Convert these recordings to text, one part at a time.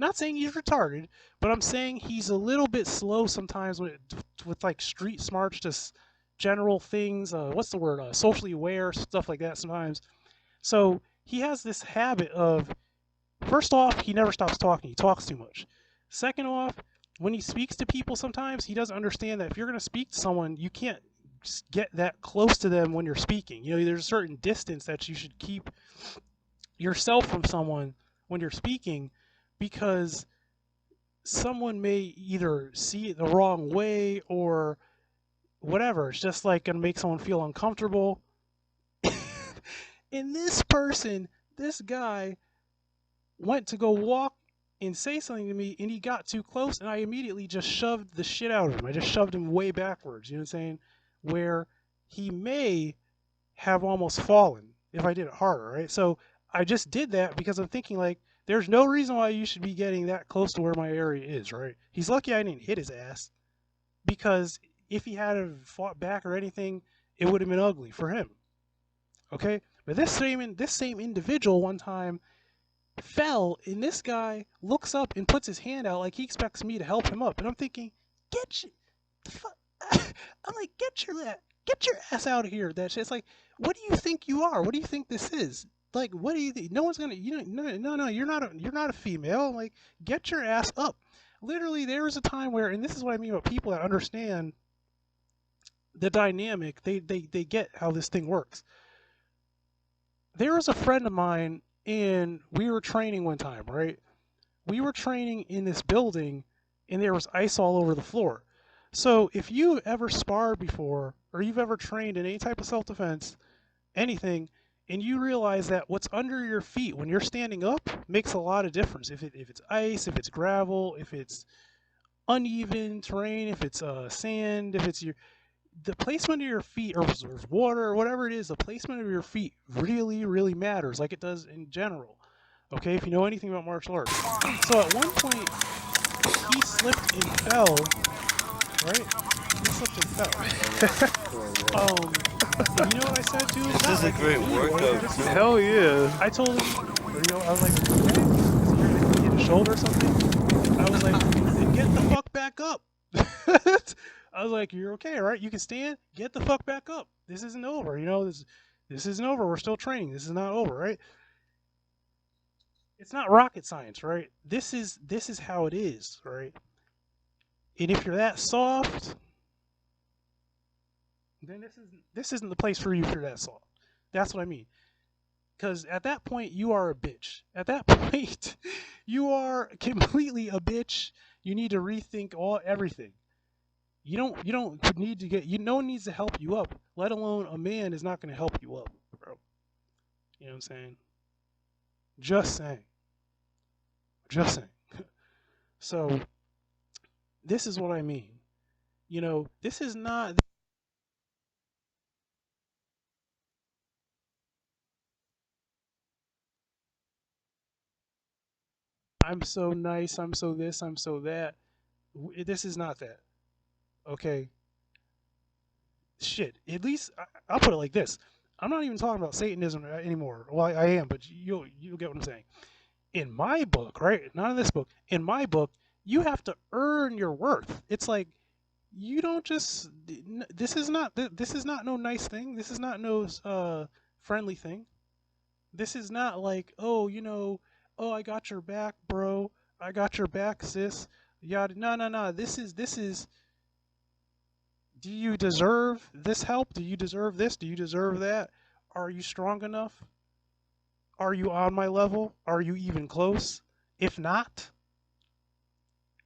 Not saying he's retarded, but I'm saying he's a little bit slow sometimes with like street smarts, just general things. What's the word? Socially aware stuff like that sometimes. So he has this habit of, first off, he never stops talking. He talks too much. Second off, when he speaks to people, sometimes he doesn't understand that if you're going to speak to someone, you can't just get that close to them when you're speaking. You know, there's a certain distance that you should keep yourself from someone when you're speaking, because someone may either see it the wrong way or whatever. It's just like going to make someone feel uncomfortable. And this guy went to go walk and say something to me, and he got too close, and I immediately just shoved the shit out of him. I just shoved him way backwards, you know what I'm saying? Where he may have almost fallen if I did it harder, right? So I just did that because I'm thinking, like, there's no reason why you should be getting that close to where my area is, right? He's lucky I didn't hit his ass, because if he had fought back or anything, it would have been ugly for him. Okay? But this same individual one time fell, and this guy looks up and puts his hand out like he expects me to help him up, and I'm thinking, get your, I'm like, get your ass out of here. That shit. It's like, what do you think you are? What do you think this is? Like, what do you think? No one's gonna, no, you're not a female. I'm like, get your ass up. Literally, there was a time where, and this is what I mean about people that understand the dynamic. They get how this thing works. There was a friend of mine, and we were training one time, right? We were training in this building, and there was ice all over the floor. So if you've ever sparred before, or you've ever trained in any type of self-defense, anything, and you realize that what's under your feet when you're standing up makes a lot of difference. If it's ice, if it's gravel, if it's uneven terrain, if it's sand, if it's the placement of your feet, or water, or whatever it is, the placement of your feet really, really matters, like it does in general. Okay, if you know anything about martial arts. So at one point, he slipped and fell, right? He slipped and fell. And you know what I said to him? This Not is a like, great dude, workout. this is, Hell yeah. I told him, I was like, okay, is he gonna hit his shoulder or something? I was like, then get the fuck back up. I was like, you're okay, right? You can stand, get the fuck back up. This isn't over, you know, this isn't over. We're still training. This is not over, right? It's not rocket science, right? This is how it is, right? And if you're that soft, then this isn't the place for you if you're that soft. That's what I mean. Because at that point, you are a bitch. At that point, you are completely a bitch. You need to rethink everything. You don't need to no one needs to help you up. Let alone a man is not going to help you up, bro. You know what I'm saying? Just saying. Just saying. So this is what I mean. You know, this is not. I'm so nice. I'm so this. I'm so that. This is not that. Okay. Shit. At least I'll put it like this. I'm not even talking about Satanism anymore. Well, I am, but you'll get what I'm saying. In my book, right? Not in this book. In my book, you have to earn your worth. It's like, you don't just. This is not no nice thing. This is not no friendly thing. This is not like, oh, oh, I got your back, bro. I got your back, sis. Yada. No. This is. Do you deserve this help? Do you deserve this? Do you deserve that? Are you strong enough? Are you on my level? Are you even close? If not,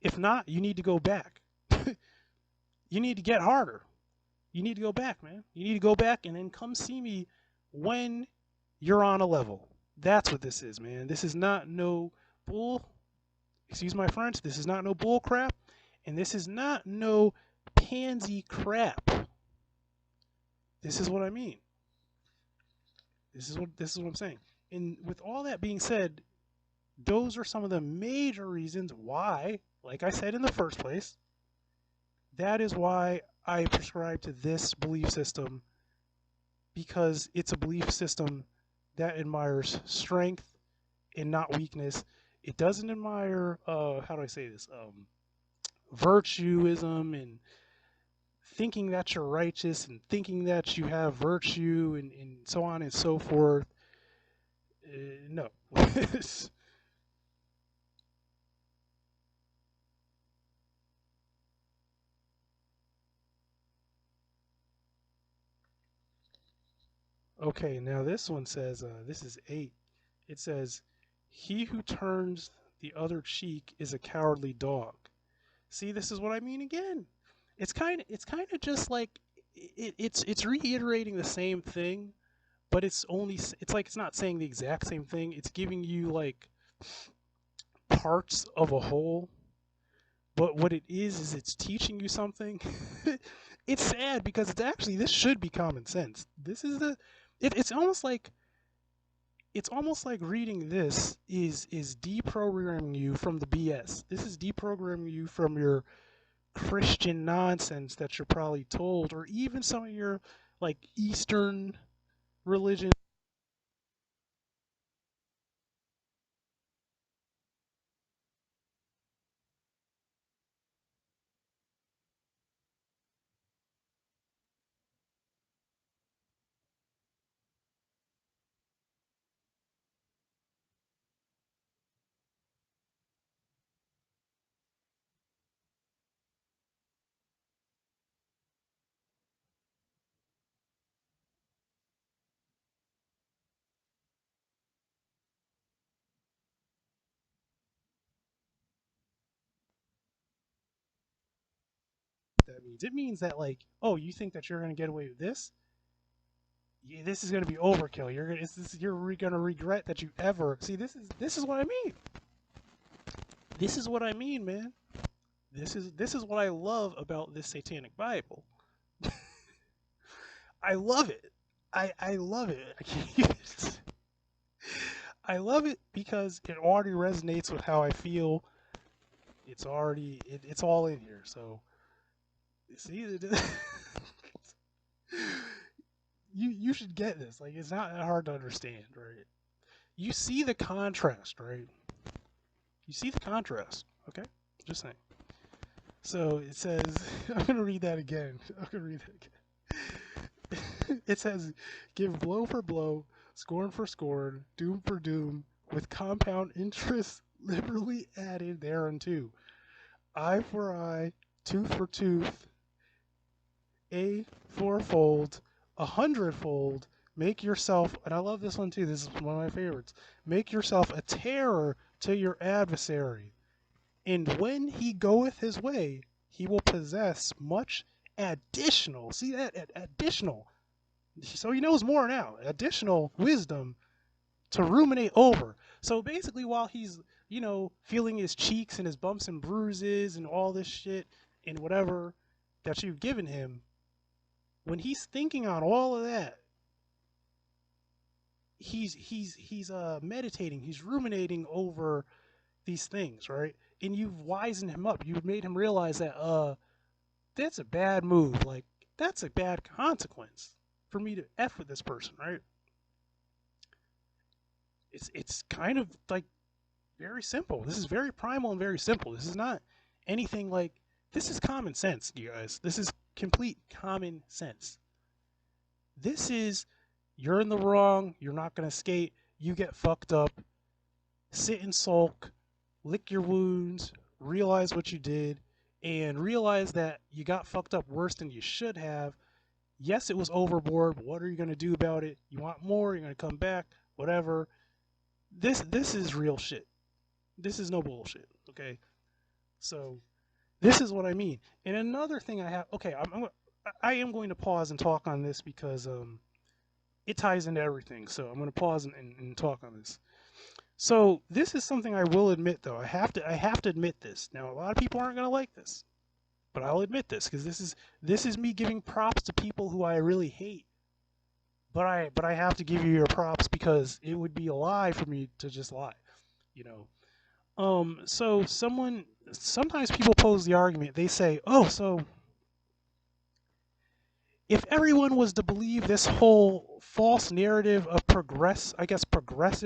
you need to go back. You need to get harder. You need to go back, man. You need to go back and then come see me when you're on a level. That's what this is, man. This is not no bull. Excuse my French. This is not no bull crap. And this is not no pansy crap. This is what I mean. This is what I'm saying. And with all that being said, those are some of the major reasons why, like I said in the first place, that is why I prescribe to this belief system, because it's a belief system that admires strength and not weakness. It doesn't admire how do I say this? Virtueism and thinking that you're righteous and thinking that you have virtue and so on and so forth. No. Okay, now this one says, this is 8. It says, he who turns the other cheek is a cowardly dog. See, this is what I mean again. It's kind of just like it's reiterating the same thing, but it's like it's not saying the exact same thing. It's giving you like parts of a whole, but what it is it's teaching you something. It's sad because it's actually this should be common sense. This is the it's almost like reading this is deprogramming you from the BS. This is deprogramming you from your Christian nonsense that you're probably told, or even some of your like Eastern religion. That means it means that like, oh, you think that you're gonna get away with this? Yeah, this is gonna be overkill. You're gonna regret that you ever see. This is what I mean. This is what I mean, man. This is what I love about this Satanic Bible. I love it. I love it. I love it because it already resonates with how I feel. It's all in here. So see, you should get this. Like it's not that hard to understand, right? You see the contrast, right? You see the contrast. Okay, just saying. So it says, I'm gonna read that again. I'm gonna read that again. It says, give blow for blow, scorn for scorn, doom for doom, with compound interest liberally added thereunto. Eye for eye, tooth for tooth, a fourfold, 100-fold. Make yourself, and I love this one too. This is one of my favorites. Make yourself a terror to your adversary, and when he goeth his way, he will possess much additional. See that additional. So he knows more now. Additional wisdom to ruminate over. So basically, while he's feeling his cheeks and his bumps and bruises and all this shit and whatever that you've given him, when he's thinking on all of that, he's meditating, he's ruminating over these things, right? And you've wizened him up. You've made him realize that that's a bad move. Like that's a bad consequence for me to f with this person, right? It's kind of like very simple. This is very primal and very simple. This is not anything like this is common sense, you guys. This is complete common sense. This is you're in the wrong, you're not gonna skate, you get fucked up, sit and sulk, lick your wounds, realize what you did, and realize that you got fucked up worse than you should have. Yes, it was overboard, but what are you gonna do about it? You want more, you're gonna come back, whatever. This is real shit. This is no bullshit. Okay, so this is what I mean. And another thing I have. Okay, I am going to pause and talk on this because it ties into everything. So I'm going to pause and talk on this. So this is something I will admit, though. I have to admit this. Now a lot of people aren't going to like this, but I'll admit this because this is me giving props to people who I really hate. But I have to give you your props because it would be a lie for me to just lie. You know, so sometimes people pose the argument. They say, "Oh, so if everyone was to believe this whole false narrative of progressive,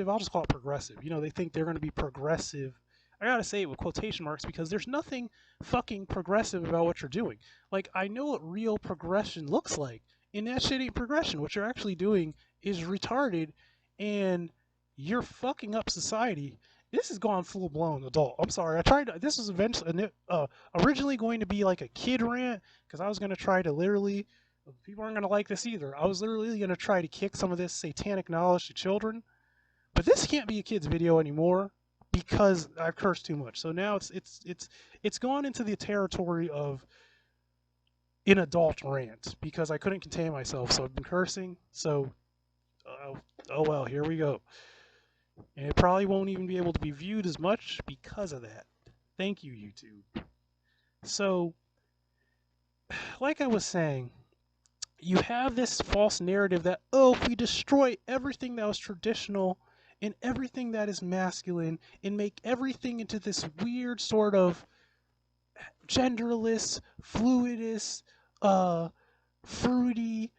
I'll just call it progressive. You know, they think they're going to be progressive. I gotta say it with quotation marks because there's nothing fucking progressive about what you're doing. Like, I know what real progression looks like, and that shit ain't progression. What you're actually doing is retarded, and you're fucking up society. This has gone full blown adult. I'm sorry. I tried. This was eventually originally going to be like a kid rant because I was going to try to literally people aren't going to like this either. I was literally going to try to kick some of this satanic knowledge to children, but this can't be a kid's video anymore because I've cursed too much. So now it's gone into the territory of an adult rant because I couldn't contain myself. So I've been cursing. So oh well, here we go. And it probably won't even be able to be viewed as much because of that. Thank you, YouTube. So, like I was saying, you have this false narrative that, oh, if we destroy everything that was traditional and everything that is masculine and make everything into this weird sort of genderless, fluidous, fruity,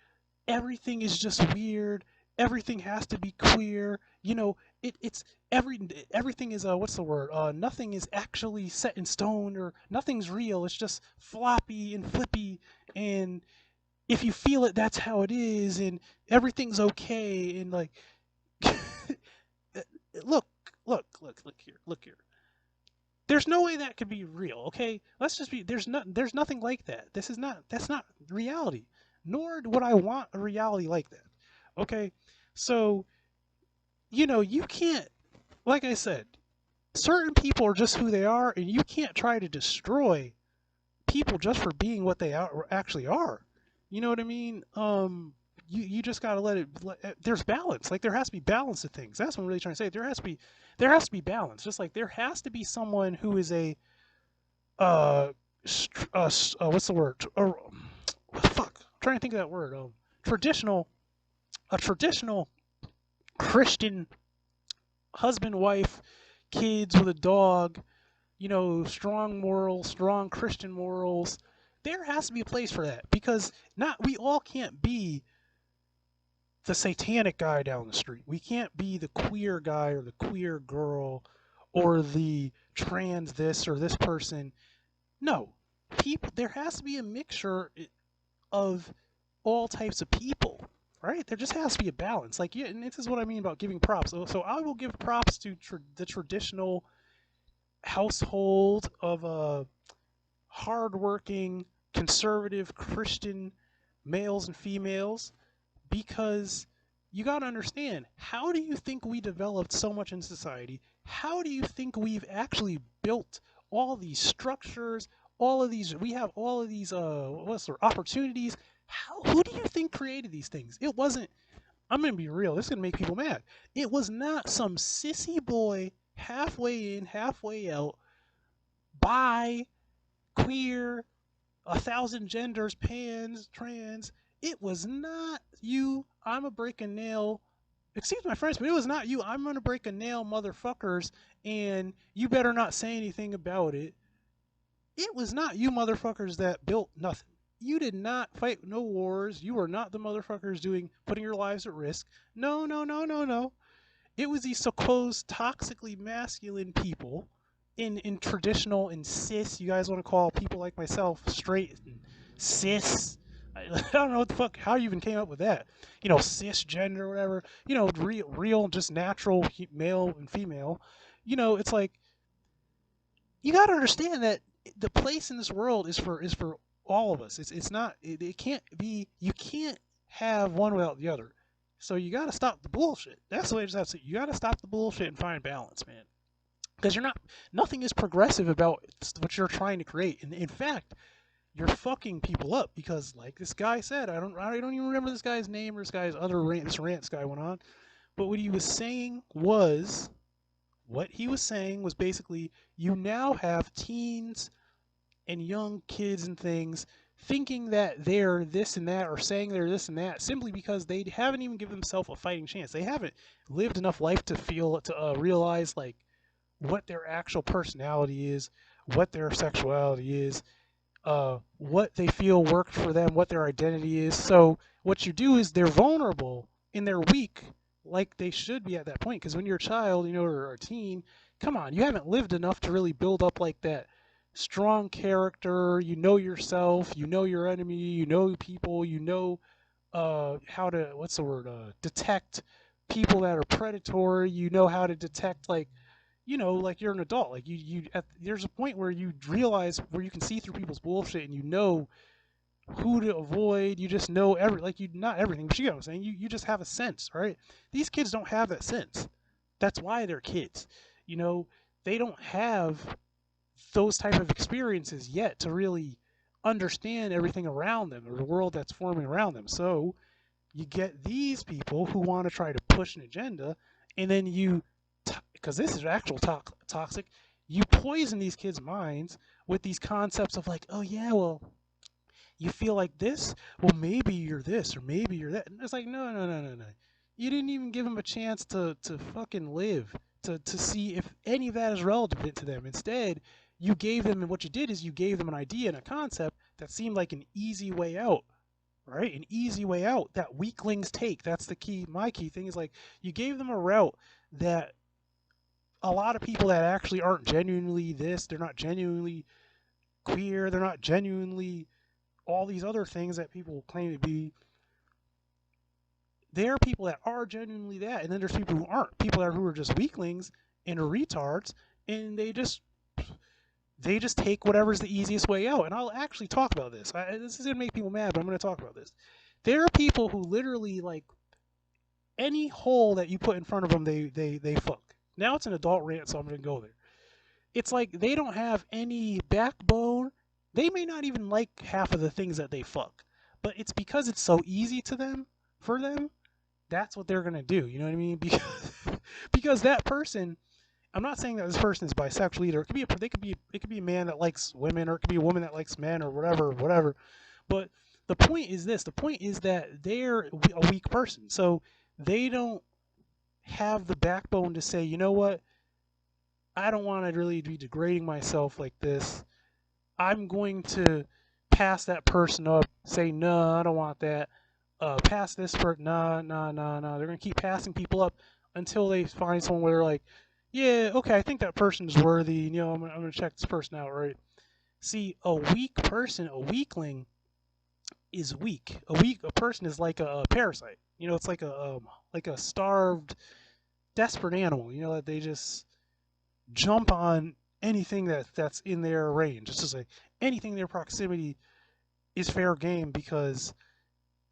everything is just weird, everything has to be queer, you know, it's everything is what's the word, nothing is actually set in stone or nothing's real, it's just floppy and flippy, and if you feel it, that's how it is, and everything's okay, and like, look, look here. There's no way that could be real, okay? Let's just be. There's nothing like that. That's not reality. Nor would I want a reality like that, okay? So, you know, you can't. Like I said, certain people are just who they are, and you can't try to destroy people just for being what they actually are. You know what I mean? You just gotta let it. There's balance. Like there has to be balance to things. That's what I'm really trying to say. There has to be balance. Just like there has to be someone who is a what's the word? Fuck. I'm trying to think of that word. Traditional, a traditional Christian husband, wife, kids with a dog. You know, strong morals, strong Christian morals. There has to be a place for that because not we all can't be the satanic guy down the street. We can't be the queer guy or the queer girl or the trans this or this person. No. People there has to be a mixture of all types of people, right? There just has to be a balance. Like yeah, and this is what I mean about giving props. So I will give props to the traditional household of a hardworking conservative Christian males and females because you got to understand, how do you think we developed so much in society? How do you think we've actually built all these structures, we have all of these opportunities? Who do you think created these things? It wasn't, I'm going to be real, this is going to make people mad. It was not some sissy boy halfway in, halfway out, bi, queer, 1,000 genders, pans, trans. It was not you. I'm a break a nail. Excuse my French, but it was not you. I'm gonna break a nail, motherfuckers, and you better not say anything about it. It was not you, motherfuckers, that built nothing. You did not fight no wars. You were not the motherfuckers putting your lives at risk. No, no, no, no, no. It was these supposed toxically masculine people in traditional and cis, you guys want to call people like myself straight and cis. I don't know what the fuck, how you even came up with that. You know, cisgender or whatever. You know, real, just natural male and female. You know, it's like, you got to understand that the place in this world is for all of us. It's not, it can't be, you can't have one without the other. So you got to stop the bullshit. That's the way I just have to say. You got to stop the bullshit and find balance, man. Because nothing is progressive about what you're trying to create. And in fact, you're fucking people up because, like this guy said, I don't even remember this guy's name or this guy's other rant. This rant this guy went on, but what he was saying was basically, you now have teens and young kids and things thinking that they're this and that or saying they're this and that simply because they haven't even given themselves a fighting chance. They haven't lived enough life to realize like what their actual personality is, what their sexuality is, what they feel worked for them, what their identity is. So what you do is they're vulnerable and they're weak, like they should be at that point. Because when you're a child, or a teen, come on, you haven't lived enough to really build up like that strong character. You know yourself, you know your enemy, you know people, you know how to, what's the word, detect people that are predatory. You know how to detect, like, like you're an adult. Like there's a point where you realize, where you can see through people's bullshit, and you know who to avoid. You just know not everything, but you know what I'm saying. You just have a sense, right? These kids don't have that sense. That's why they're kids. You know, they don't have those type of experiences yet to really understand everything around them, or the world that's forming around them. So you get these people who want to try to push an agenda, and then because this is actual toxic, you poison these kids' minds with these concepts of like, oh yeah, well, you feel like this, well, maybe you're this, or maybe you're that. And it's like, no, no, no, no, no. You didn't even give them a chance to fucking live, to see if any of that is relevant to them. Instead, you gave them, and what you did is you gave them an idea and a concept that seemed like an easy way out, right? An easy way out that weaklings take. That's the key. My key thing is, like, you gave them a route that a lot of people that actually aren't genuinely this, they're not genuinely queer, they're not genuinely all these other things that people claim to be. There are people that are genuinely that, and then there's people who aren't. People who are just weaklings and are retards, and they just take whatever's the easiest way out. And I'll actually talk about this. This is gonna make people mad, but I'm gonna talk about this. There are people who literally, like, any hole that you put in front of them, they fuck. Now it's an adult rant, so I'm gonna go there. It's like they don't have any backbone. They may not even like half of the things that they fuck, but it's because it's so easy to them, for them. That's what they're gonna do. You know what I mean? Because that person. I'm not saying that this person is bisexual either. It could be a man that likes women, or it could be a woman that likes men, or whatever, whatever. But the point is this: the point is that they're a weak person, so they don't have the backbone to say, you know what, I don't want to really be degrading myself like this. I'm going to pass that person up, say, no, I don't want that. Pass this person, nah, nah, nah, nah. They're going to keep passing people up until they find someone where they're like, yeah, okay, I think that person is worthy. I'm going to check this person out, right? See, a weak person, a weakling, is weak. A person is like a parasite. It's like a starved, desperate animal. That they just jump on anything that's in their range. It's just like anything in their proximity is fair game, because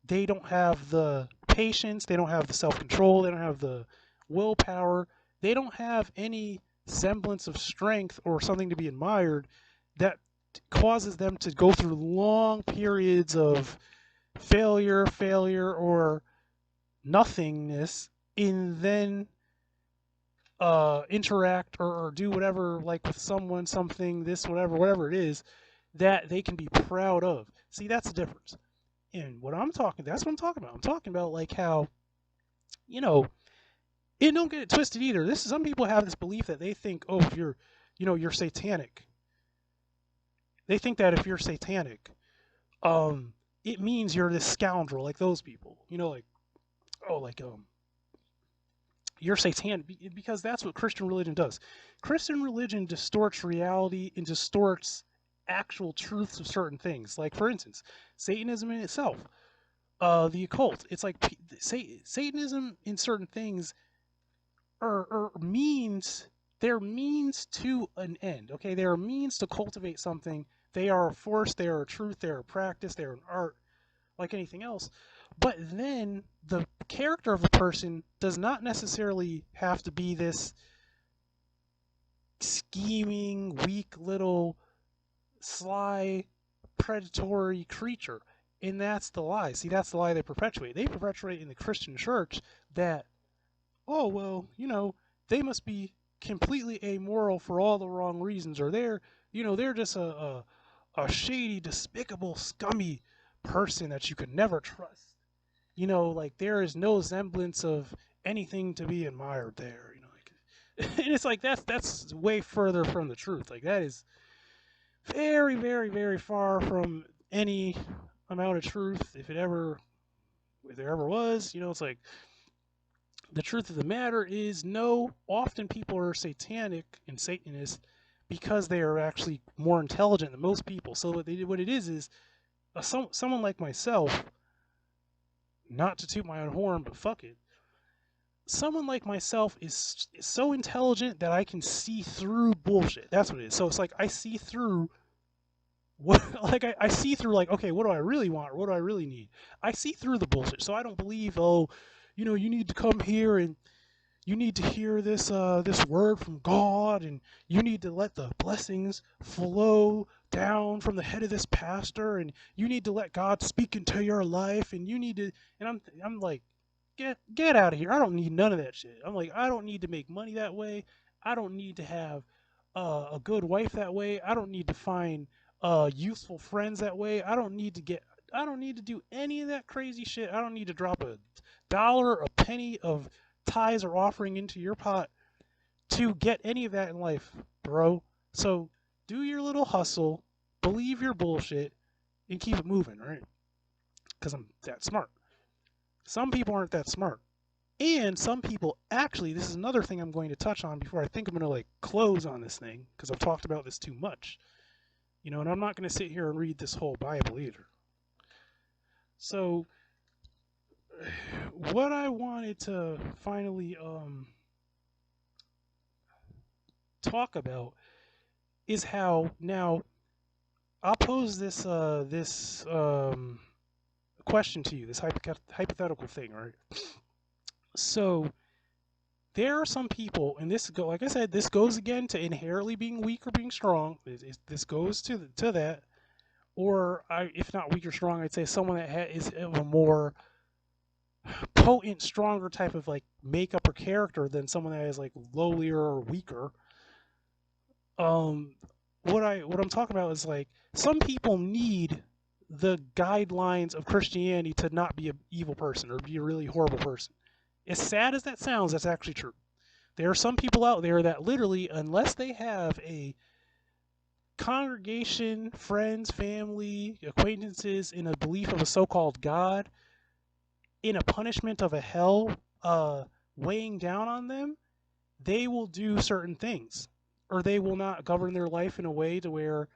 they don't have the patience, they don't have the self-control, they don't have the willpower, they don't have any semblance of strength or something to be admired that causes them to go through long periods of failure, or nothingness, and then interact, or do whatever, like with someone, something, this, whatever it is, that they can be proud of. See, that's the difference. And that's what I'm talking about. I'm talking about, like, how, you know, and don't get it twisted either. Some people have this belief that they think, oh, if you're satanic. They think that if you're satanic, it means you're this scoundrel, like those people. Like, oh, like, you're satanic, because that's what Christian religion does. Christian religion distorts reality and distorts actual truths of certain things. Like, for instance, Satanism in itself, the occult. It's like Satanism in certain things are means. They're means to an end. Okay, they are means to cultivate something. They are a force. They are a truth. They are a practice. They are an art, like anything else. But then the character of a person does not necessarily have to be this scheming, weak little, sly, predatory creature. And that's the lie. See, that's the lie they perpetuate. They perpetuate in the Christian church that, oh, well, they must be completely amoral for all the wrong reasons, or they're just a shady, despicable, scummy person that you could never trust. Like, there is no semblance of anything to be admired there. Like, and it's like that's way further from the truth. Like, that is very, very, very far from any amount of truth, if there ever was. It's like the truth of the matter is, no, often people are satanic and Satanists because they are actually more intelligent than most people. So what it is someone like myself, not to toot my own horn, but fuck it. Someone like myself is so intelligent that I can see through bullshit. That's what it is. So it's like I see through what, like I see through, like, okay, what do I really want, or what do I really need? I see through the bullshit. So I don't believe, oh, you need to come here and you need to hear this word from God, and you need to let the blessings flow down from the head of this pastor, and you need to let God speak into your life, and you need to. And I'm like, get out of here. I don't need none of that shit. I'm like, I don't need to make money that way. I don't need to have a good wife that way. I don't need to find useful friends that way. I don't need to do any of that crazy shit. I don't need to drop a dollar, a penny of tithes or offering into your pot to get any of that in life, bro. So do your little hustle, believe your bullshit, and keep it moving, right? Because I'm that smart. Some people aren't that smart. And some people, actually, this is another thing I'm going to touch on before I think I'm going to like close on this thing, because I've talked about this too much. And I'm not going to sit here and read this whole Bible either. So what I wanted to finally talk about is how, now I'll pose this question to you, this hypothetical thing, right? So there are some people, and like I said, this goes again to inherently being weak or being strong. This goes to that, or if not weak or strong, I'd say someone that is of a more potent, stronger type of like makeup or character than someone that is like lowlier or weaker. What I'm talking about is, like, some people need the guidelines of Christianity to not be an evil person or be a really horrible person. As sad as that sounds, that's actually true. There are some people out there that literally, unless they have a congregation, friends, family, acquaintances in a belief of a so-called God, in a punishment of a hell weighing down on them, they will do certain things, or they will not govern their life in a way to where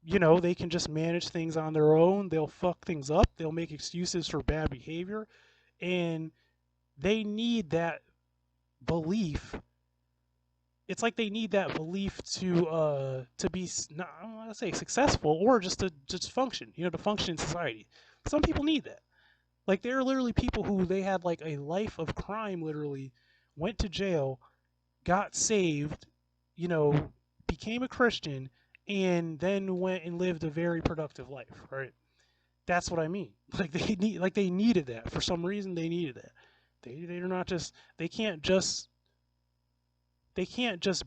they can just manage things on their own. They'll fuck things up. They'll make excuses for bad behavior, and they need that belief. It's like they need that belief to be, not, I don't want to say successful, or just to just function. To function in society. Some people need that. Like, there are literally people who they had like a life of crime. Literally, went to jail, got saved, became a Christian, and then went and lived a very productive life, right? That's what I mean. Like, they needed that for some reason. They needed that. They're not just, they can't just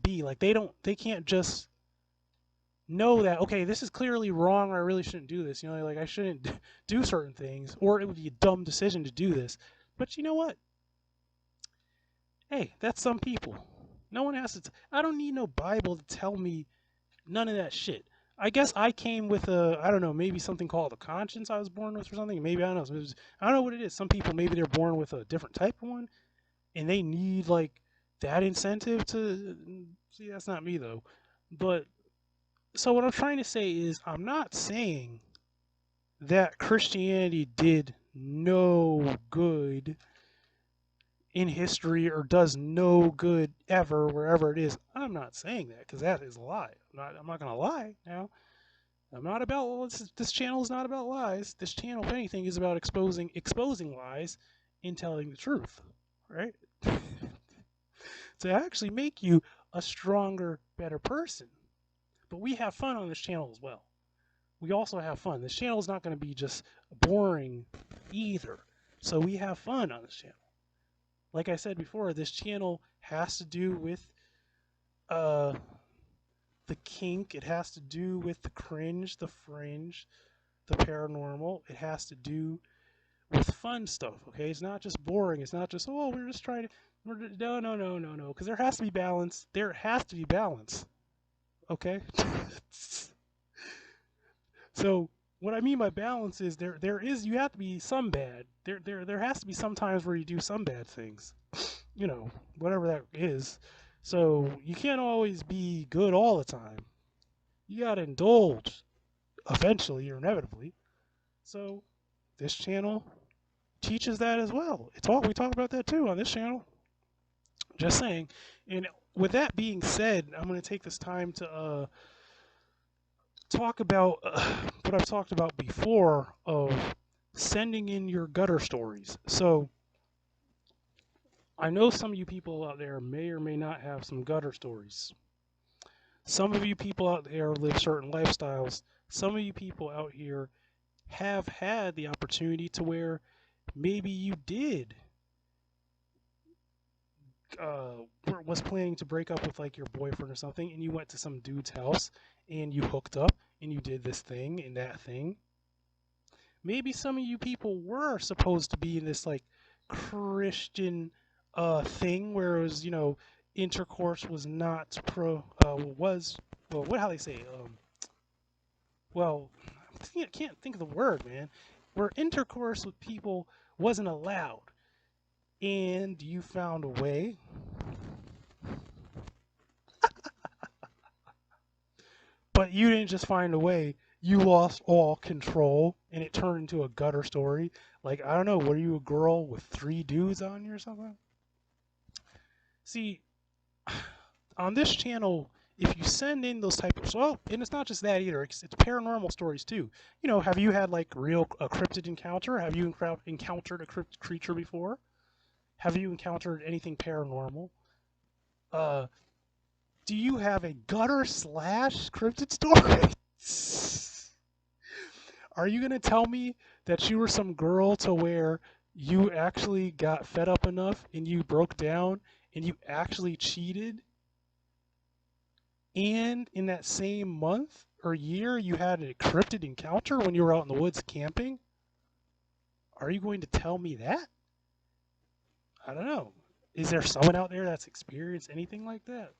be like, they can't just know that, okay, this is clearly wrong, or I really shouldn't do this. Like, I shouldn't do certain things, or it would be a dumb decision to do this. But you know what? Hey, that's some people. No one has to. I don't need no Bible to tell me none of that shit. I guess I came with I don't know, maybe something called a conscience I was born with or something. Maybe, I don't know. I don't know what it is. Some people, maybe they're born with a different type of one, and they need like that incentive to see. That's not me though. But so what I'm trying to say is, I'm not saying that Christianity did no good in history or does no good ever wherever it is. I'm not saying that, because that is a lie. I'm not gonna lie now. I'm not about, well, this channel is not about lies. This channel, if anything, is about exposing lies and telling the truth, right? To actually make you a stronger, better person. But we have fun on this channel as well. We also have fun. This channel is not going to be just boring either. So we have fun on this channel. Like I said before, this channel has to do with the kink. It has to do with the cringe, the fringe, the paranormal. It has to do with fun stuff, okay? It's not just boring. It's not just, oh, we're just trying to, no. Because there has to be balance. There has to be balance. Okay. So what I mean by balance is there is you have to be some bad. There has to be some times where you do some bad things. You know, whatever that is. So you can't always be good all the time. You gotta indulge eventually or inevitably. So this channel teaches that as well. We talk about that too on this channel. Just saying. And with that being said, I'm going to take this time to talk about what I've talked about before of sending in your gutter stories. So I know some of you people out there may or may not have some gutter stories. Some of you people out there live certain lifestyles. Some of you people out here have had the opportunity to where maybe you did was planning to break up with like your boyfriend or something, and you went to some dude's house and you hooked up and you did this thing and that thing. Maybe some of you people were supposed to be in this like Christian thing where it was, intercourse was not was well, what how they say well, I can't think of the word, man. Where intercourse with people wasn't allowed, and you found a way. But you didn't just find a way. You lost all control, and it turned into a gutter story. Like, I don't know, were you a girl with 3 dudes on you or something? See, on this channel, if you send in those type of, well, and it's not just that either. It's paranormal stories too. Have you had like a cryptid encounter? Have you encountered a cryptid creature before? Have you encountered anything paranormal? Uh, do you have a gutter slash cryptid story? Are you going to tell me that you were some girl to where you actually got fed up enough and you broke down and you actually cheated? And in that same month or year, you had a cryptid encounter when you were out in the woods camping? Are you going to tell me that? I don't know. Is there someone out there that's experienced anything like that?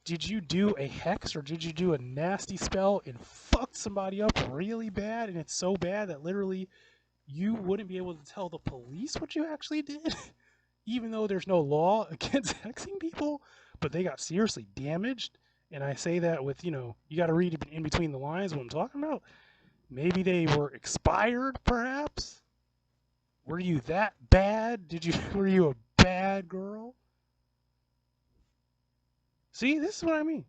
Did you do a hex or did you do a nasty spell and fucked somebody up really bad, and it's so bad that literally you wouldn't be able to tell the police what you actually did, even though there's no law against hexing people, but they got seriously damaged? And I say that with, you got to read in between the lines what I'm talking about. Maybe they were expired, perhaps? Were you that bad? Were you a bad girl? See, this is what I mean.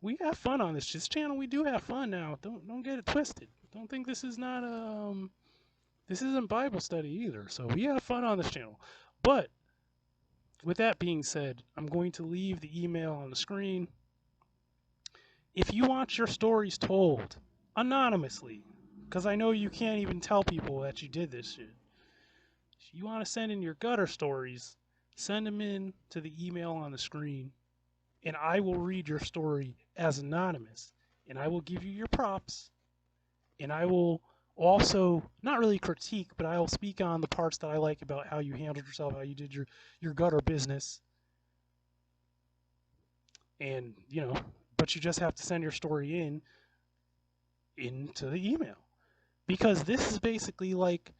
We have fun on this channel. We do have fun now. Don't get it twisted. Don't think this is not this isn't Bible study either. So we have fun on this channel. But with that being said, I'm going to leave the email on the screen. If you want your stories told anonymously, because I know you can't even tell people that you did this shit. If you want to send in your gutter stories, send them in to the email on the screen, and I will read your story as anonymous, and I will give you your props, and I will also not really critique, but I will speak on the parts that I like about how you handled yourself, how you did your gutter business, and but you just have to send your story into the email, because this is basically like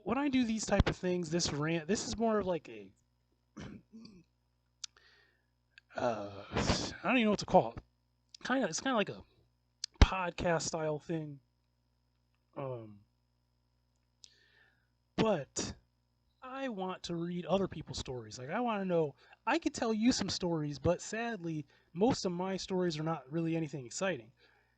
when I do these type of things. This is more of like a I don't even know what to call it. It's kind of like a podcast style thing. Um, but I want to read other people's stories. Like, I want to know. I could tell you some stories, but sadly, most of my stories are not really anything exciting.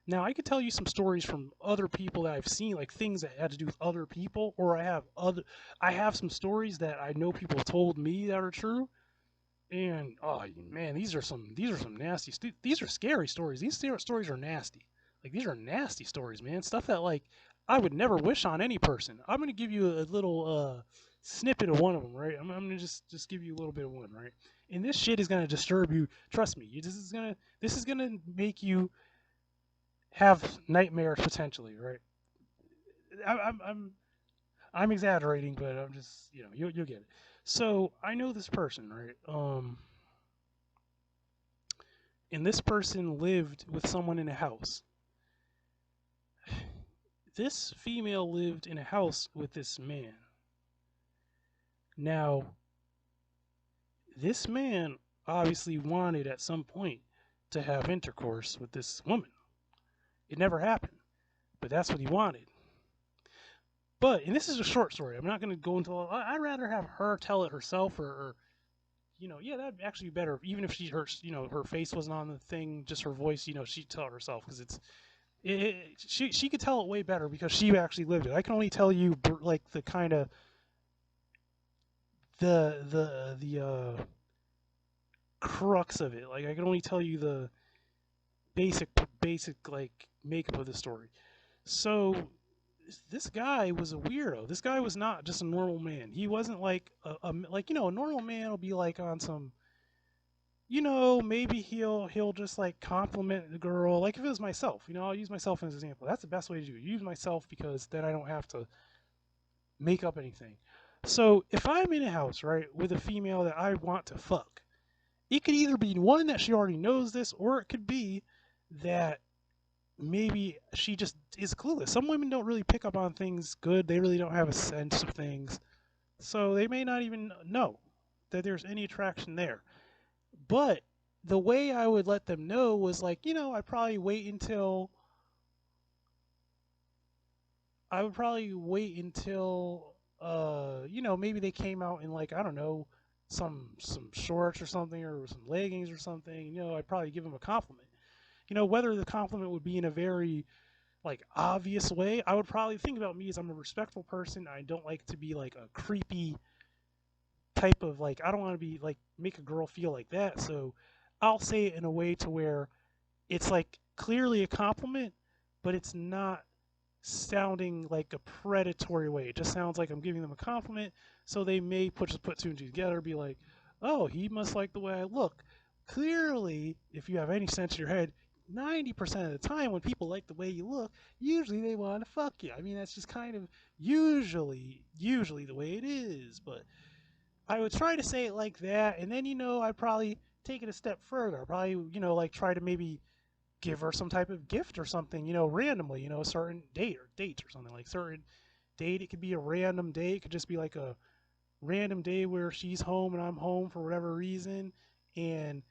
Now, I could tell you some stories from other people that I've seen, like things that had to do with other people, or I have some stories that I know people told me that are true. And oh man, these are some nasty. These are scary stories. These stories are nasty. Like, these are nasty stories, man. Stuff that like I would never wish on any person. I'm gonna give you a little snippet of one of them, right? I'm gonna just give you a little bit of one, right? And this shit is gonna disturb you. Trust me. This is gonna make you have nightmares potentially, right? I'm exaggerating, but I'm just you'll get it. So I know this person, right? and this person lived with someone in a house. This female lived in a house with this man. Now, this man obviously wanted at some point to have intercourse with this woman. It never happened, but that's what he wanted. But, and this is a short story. I'm not going to go into. I'd rather have her tell it herself, or yeah, that'd actually be better. Even if her face wasn't on the thing, just her voice, she'd tell it herself because she could tell it way better because she actually lived it. I can only tell you like the kind of the crux of it. Like I can only tell you the basic like makeup of the story. So this guy was a weirdo. This guy was not just a normal man. He wasn't like a normal man will be like on some, maybe he'll just like compliment the girl. Like if it was myself, I'll use myself as an example. That's the best way to do it. Use myself because then I don't have to make up anything. So if I'm in a house, right, with a female that I want to fuck, it could either be one that she already knows this, or it could be that maybe she just is clueless. Some women don't really pick up on things good. They really don't have a sense of things. So they may not even know that there's any attraction there. But the way I would let them know was like, I'd probably wait until maybe they came out in like, I don't know, some shorts or something, or some leggings or something. I'd probably give them a compliment. Whether the compliment would be in a very like obvious way, I would probably think about me as I'm a respectful person. I don't like to be like a creepy type of like, I don't want to be like make a girl feel like that. So I'll say it in a way to where it's like clearly a compliment, but it's not sounding like a predatory way. It just sounds like I'm giving them a compliment, so they may put two and two together, be like, oh, he must like the way I look. Clearly, if you have any sense in your head, 90% of the time when people like the way you look, usually they want to fuck you. I mean, that's just kind of usually the way it is. But I would try to say it like that, and then I'd probably take it a step further. I'd probably like try to maybe give her some type of gift or something, randomly, a certain date or something, like certain date. It could be a random date. It could just be like a random day where she's home and I'm home for whatever reason. And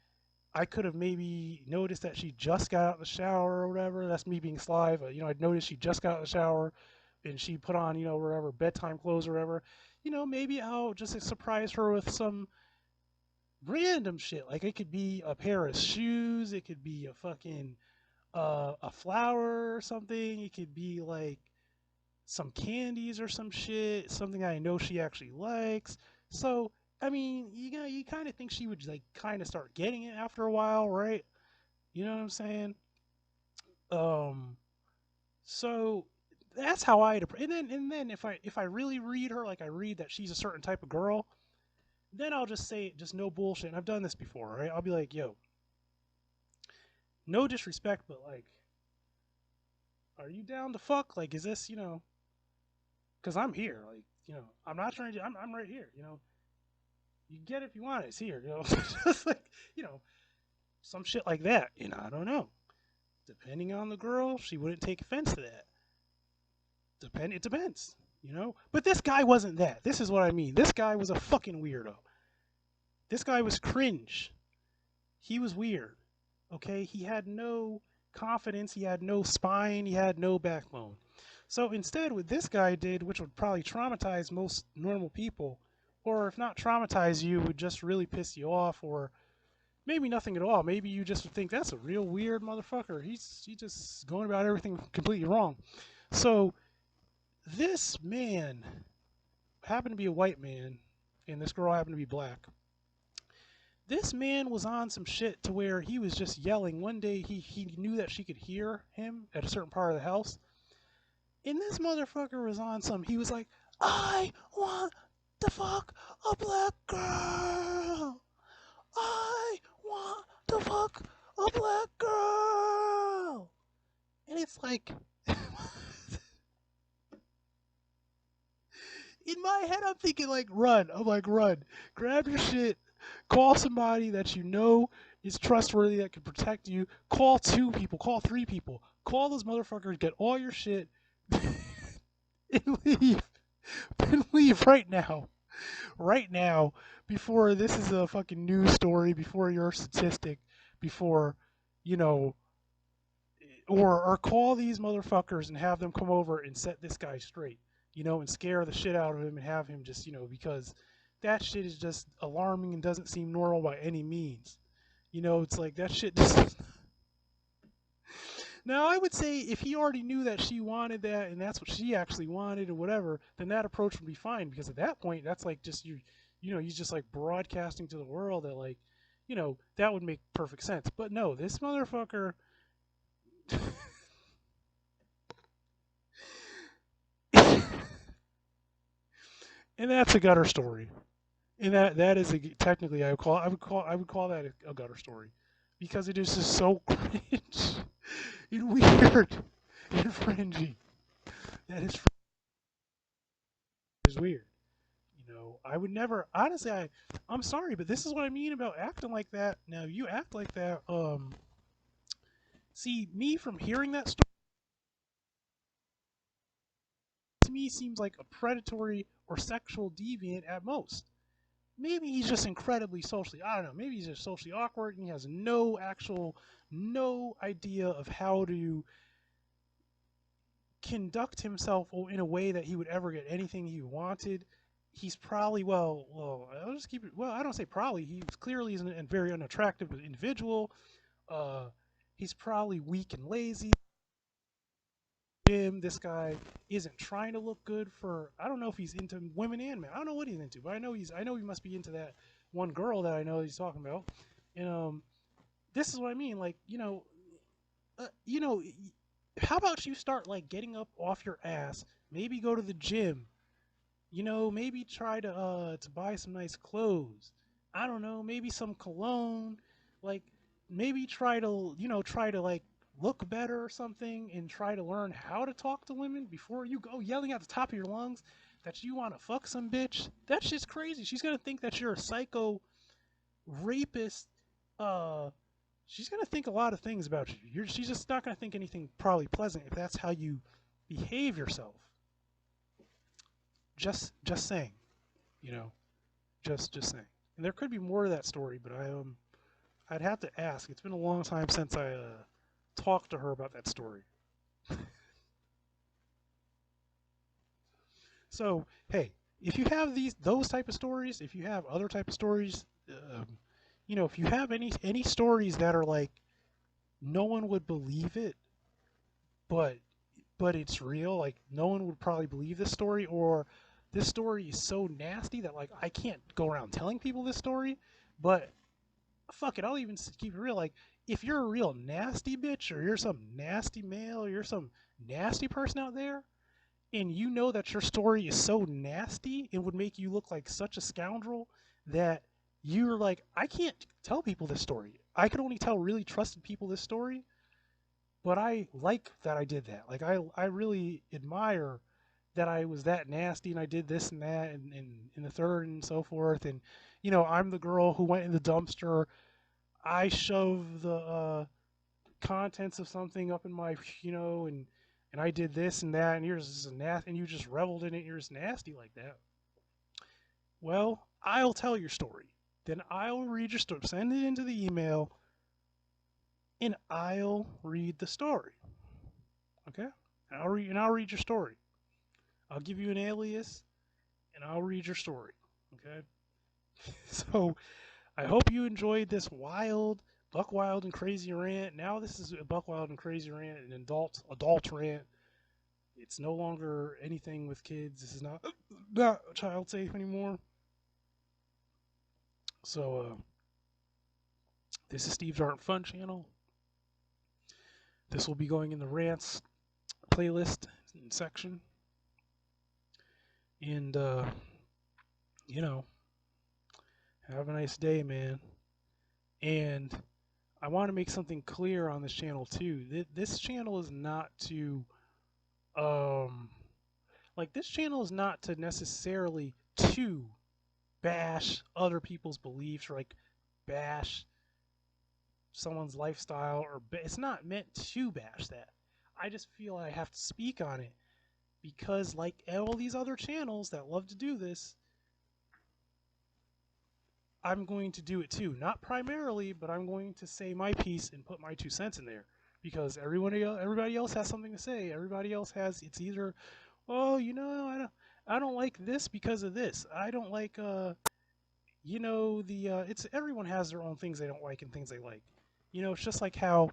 I could have maybe noticed that she just got out of the shower or whatever. That's me being sly, but I'd noticed she just got out of the shower and she put on, whatever bedtime clothes or whatever. Maybe I'll just surprise her with some random shit. Like it could be a pair of shoes, it could be a fucking a flower or something. It could be like some candies or some shit, something I know she actually likes. So I mean, you kind of think she would like kind of start getting it after a while, right? You know what I'm saying? Um, so that's how I'd and then if I really read her like I read that she's a certain type of girl, then I'll just say just no bullshit. And I've done this before, right? I'll be like, yo, no disrespect, but like, are you down to fuck? Like, is this, because I'm here. Like, I'm not trying to, I'm right here, You get it if you want it. It's here, Just like, some shit like that. I don't know. Depending on the girl, she wouldn't take offense to that. It depends, But this guy wasn't that. This is what I mean. This guy was a fucking weirdo. This guy was cringe. He was weird. Okay? He had no confidence. He had no spine. He had no backbone. So instead, what this guy did, which would probably traumatize most normal people, or if not traumatize you, would just really piss you off, or maybe nothing at all. Maybe you just would think that's a real weird motherfucker. He's just going about everything completely wrong. So this man happened to be a white man, and this girl happened to be black. This man was on some shit to where he was just yelling. One day he knew that she could hear him at a certain part of the house. And this motherfucker was on some, he was like, I want to fuck a black girl. I want to fuck a black girl. And it's like, in my head, I'm thinking like, run. I'm like, run. Grab your shit. Call somebody that you know is trustworthy, that can protect you, call 2 people, call 3 people, call those motherfuckers, get all your shit, and leave, and leave right now, before this is a fucking news story, before you're a statistic, before, you know, or call these motherfuckers and have them come over and set this guy straight, you know, and scare the shit out of him and have him just, you know, because that shit is just alarming and doesn't seem normal by any means. You know, it's like that shit just. Now, I would say if he already knew that she wanted that and that's what she actually wanted or whatever, then that approach would be fine, because at that point, that's like just you know, he's just like broadcasting to the world that, like, you know, that would make perfect sense. But no, this motherfucker. And that's a gutter story. And that is technically, I would call that a gutter story, because it is just so cringe and weird and fringy. That is weird. You know, I would never, honestly, I'm sorry, but this is what I mean about acting like that. Now, you act like that. See, me from hearing that story, to me seems like a predatory or sexual deviant at most. Maybe he's just incredibly socially, I don't know, maybe he's just socially awkward and he has no idea of how to conduct himself in a way that he would ever get anything he wanted. He's probably, well, I'll just keep it. Well, I don't say probably. He's clearly a very unattractive individual. Uh, he's probably weak and lazy. This guy isn't trying to look good for. I don't know if he's into women and men. I don't know what he's into, but I know he must be into that one girl that I know he's talking about. And this is what I mean. Like, you know, how about you start like getting up off your ass? Maybe go to the gym. You know, maybe try to buy some nice clothes. I don't know, maybe some cologne. Like, maybe try to like look better or something, and try to learn how to talk to women before you go yelling at the top of your lungs that you want to fuck some bitch. That shit's crazy. She's gonna think that you're a psycho rapist. Uh, she's gonna think a lot of things about you. She's just not gonna think anything probably pleasant if that's how you behave yourself. Just saying, you know, just saying. And there could be more to that story, but I'd have to ask. It's been a long time since I talked to her about that story. So hey, if you have those type of stories, if you have other type of stories, you know, if you have any stories that are like no one would believe it, but it's real, like no one would probably believe this story, or this story is so nasty that like I can't go around telling people this story, but fuck it, I'll even keep it real. Like, if you're a real nasty bitch, or you're some nasty male, or you're some nasty person out there, and you know that your story is so nasty, it would make you look like such a scoundrel that you're like, I can't tell people this story. I can only tell really trusted people this story, but I like that I did that. Like, I really admire that I was that nasty and I did this and that and the third and so forth. And, you know, I'm the girl who went in the dumpster. I shove the contents of something up in my, you know, and I did this and that, and you're just nasty, and you just reveled in it. And you're just nasty like that. Well, I'll tell your story. Then I'll read your story. Send it into the email, and I'll read the story. Okay? And I'll read your story. I'll give you an alias, and I'll read your story. Okay? So I hope you enjoyed this Buck Wild and Crazy rant. Now this is a Buck Wild and Crazy rant, an adult rant. It's no longer anything with kids. This is not child safe anymore. So this is Steve's Art and Fun channel. This will be going in the rants playlist section, and you know, have a nice day, man. And I want to make something clear on this channel too. This channel is not to this channel is not to necessarily to bash other people's beliefs, or like bash someone's lifestyle, or it's not meant to bash that. I just feel I have to speak on it because, like all these other channels that love to do this, I'm going to do it too. Not primarily, but I'm going to say my piece and put my 2 cents in there because everybody else has something to say. Everybody else has, it's either, oh, I don't like this because of this. I don't like it's everyone has their own things they don't like and things they like. It's just like how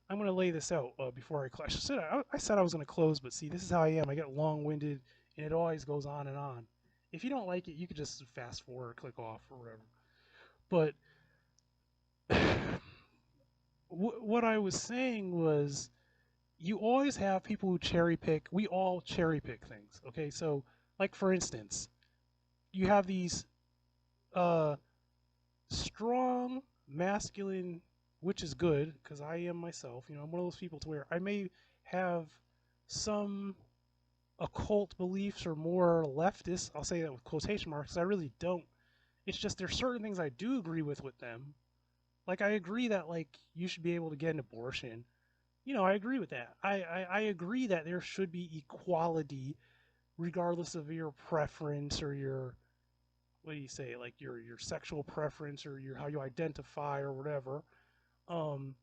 I'm going to lay this out before I close. I said I was going to close, but see, this is how I am. I get long-winded, and it always goes on and on. If you don't like it, you could just fast forward or click off or whatever. But what I was saying was, you always have people who cherry pick. We all cherry pick things. Okay, so like for instance, you have these uh, strong masculine, which is good because I am myself. I'm one of those people to where I may have some occult beliefs or more leftist. I'll say that with quotation marks. I really don't. It's just there's certain things I do agree with them. Like I agree that like you should be able to get an abortion. I agree with that. I agree that there should be equality regardless of your preference or your, what do you say, like your sexual preference or your how you identify or whatever. Um,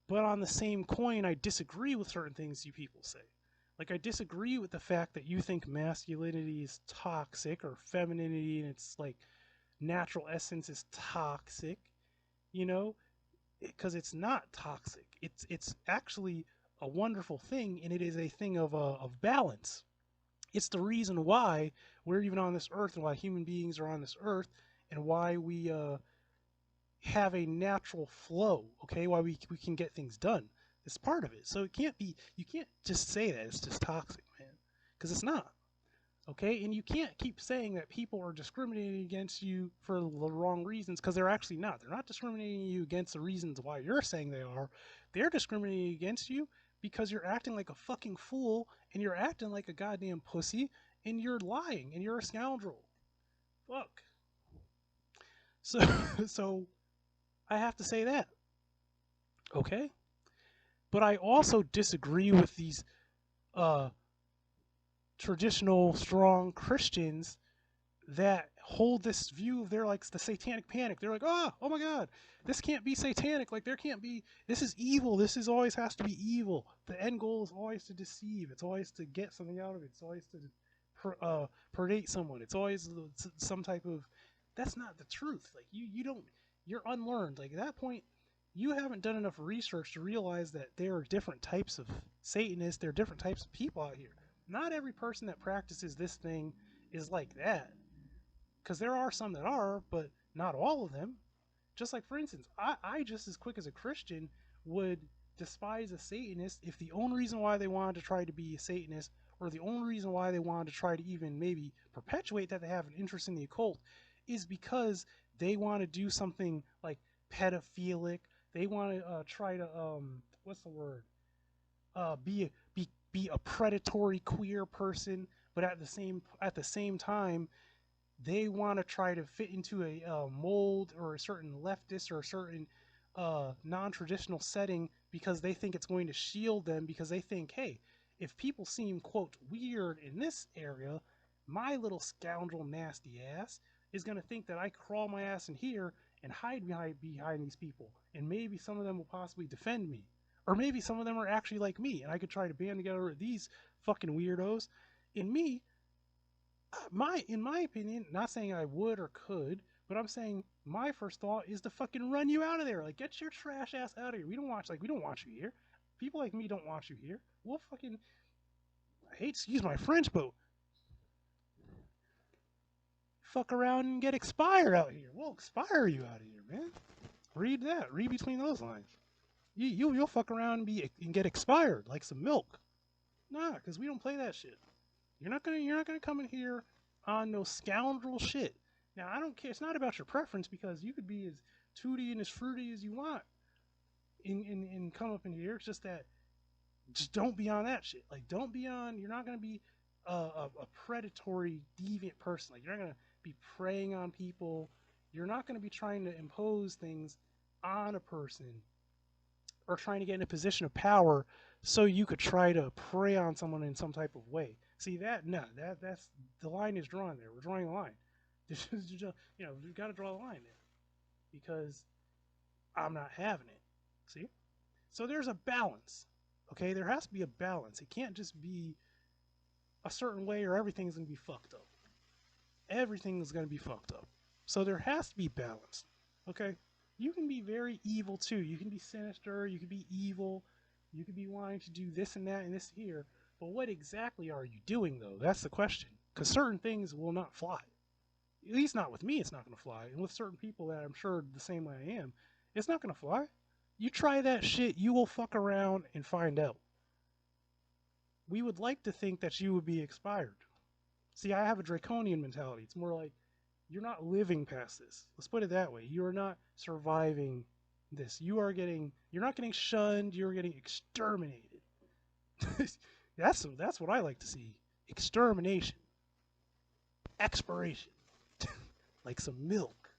but on the same coin, I disagree with certain things you people say. Like I disagree with the fact that you think masculinity is toxic or femininity and its like natural essence is toxic, you know, because it's not toxic. It's actually a wonderful thing, and it is a thing of balance. It's the reason why we're even on this earth and why human beings are on this earth and why we have a natural flow, okay? Why we can get things done. It's part of it. So you can't just say that it's just toxic, man, because it's not, okay? And you can't keep saying that people are discriminating against you for the wrong reasons because they're actually not. They're not discriminating you against the reasons why you're saying they are. They're discriminating against you because you're acting like a fucking fool and you're acting like a goddamn pussy and you're lying and you're a scoundrel. Fuck. So so I have to say that, okay? But I also disagree with these uh traditional strong Christians that hold this view of, they're like the satanic panic. They're like, oh my God, this can't be satanic. Like there can't be, this is evil. This is always has to be evil. The end goal is always to deceive. It's always to get something out of it. It's always to predate someone. It's always some type of, that's not the truth. Like you don't, you're unlearned. Like at that point, you haven't done enough research to realize that there are different types of Satanists. There are different types of people out here. Not every person that practices this thing is like that, because there are some that are, but not all of them. Just like, for instance, I just as quick as a Christian would despise a Satanist if the only reason why they wanted to try to be a Satanist, or the only reason why they wanted to try to even maybe perpetuate that they have an interest in the occult, is because they want to do something like pedophilic. They want to try to what's the word? Be a predatory queer person, but at the same time they want to try to fit into a mold or a certain leftist or a certain non-traditional setting because they think it's going to shield them, because they think, hey, if people seem quote weird in this area, my little scoundrel nasty ass is going to think that I crawl my ass in here and hide behind these people, and maybe some of them will possibly defend me, or maybe some of them are actually like me and I could try to band together with these fucking weirdos. In me, in my opinion, not saying I would or could, but I'm saying my first thought is to fucking run you out of there. Like, get your trash ass out of here. We don't want you here. People like me don't want you here. We'll fucking, I hate to excuse my French, but fuck around and get expired out here. We'll expire you out of here, man. Read that. Read between those lines. You'll fuck around and get expired like some milk. Nah, because we don't play that shit. You're not gonna come in here on no scoundrel shit. Now I don't care. It's not about your preference, because you could be as tooty and as fruity as you want and come up in here. It's just that, just don't be on that shit. Like don't be on. You're not gonna be a predatory deviant person. Like you're not gonna be preying on people. You're not gonna be trying to impose things on a person or trying to get in a position of power so you could try to prey on someone in some type of way. See that? No, that's the line is drawn there. We're drawing a line. You got to draw a line there because I'm not having it. See? So there's a balance. Okay, there has to be a balance. It can't just be a certain way or everything's gonna be fucked up. Everything's gonna be fucked up. So there has to be balance. Okay? You can be very evil too. You can be sinister, you can be evil, you can be wanting to do this and that and this here. But what exactly are you doing though? That's the question. Because certain things will not fly. At least not with me, it's not gonna fly. And with certain people that I'm sure the same way I am, it's not gonna fly. You try that shit, you will fuck around and find out. We would like to think that you would be expired. See, I have a draconian mentality. It's more like you're not living past this. Let's put it that way. You are not surviving this. You're not getting shunned, you're getting exterminated. That's what I like to see. Extermination. Expiration. Like some milk.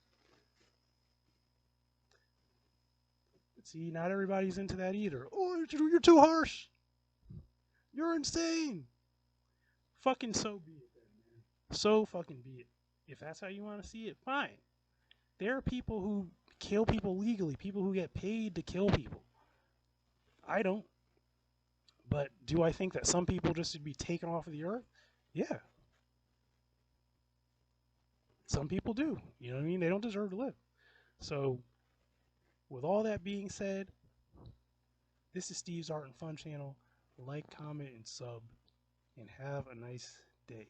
But see, not everybody's into that either. Oh, you're too harsh. You're insane. Fucking so be it then, man. So fucking be it. If that's how you want to see it, fine. There are people who kill people legally, people who get paid to kill people. I don't. But do I think that some people just should be taken off of the earth? Yeah. Some people do. You know what I mean? They don't deserve to live. So, with all that being said, this is Steve's Art and Fun channel. Like, comment, and sub, and have a nice day.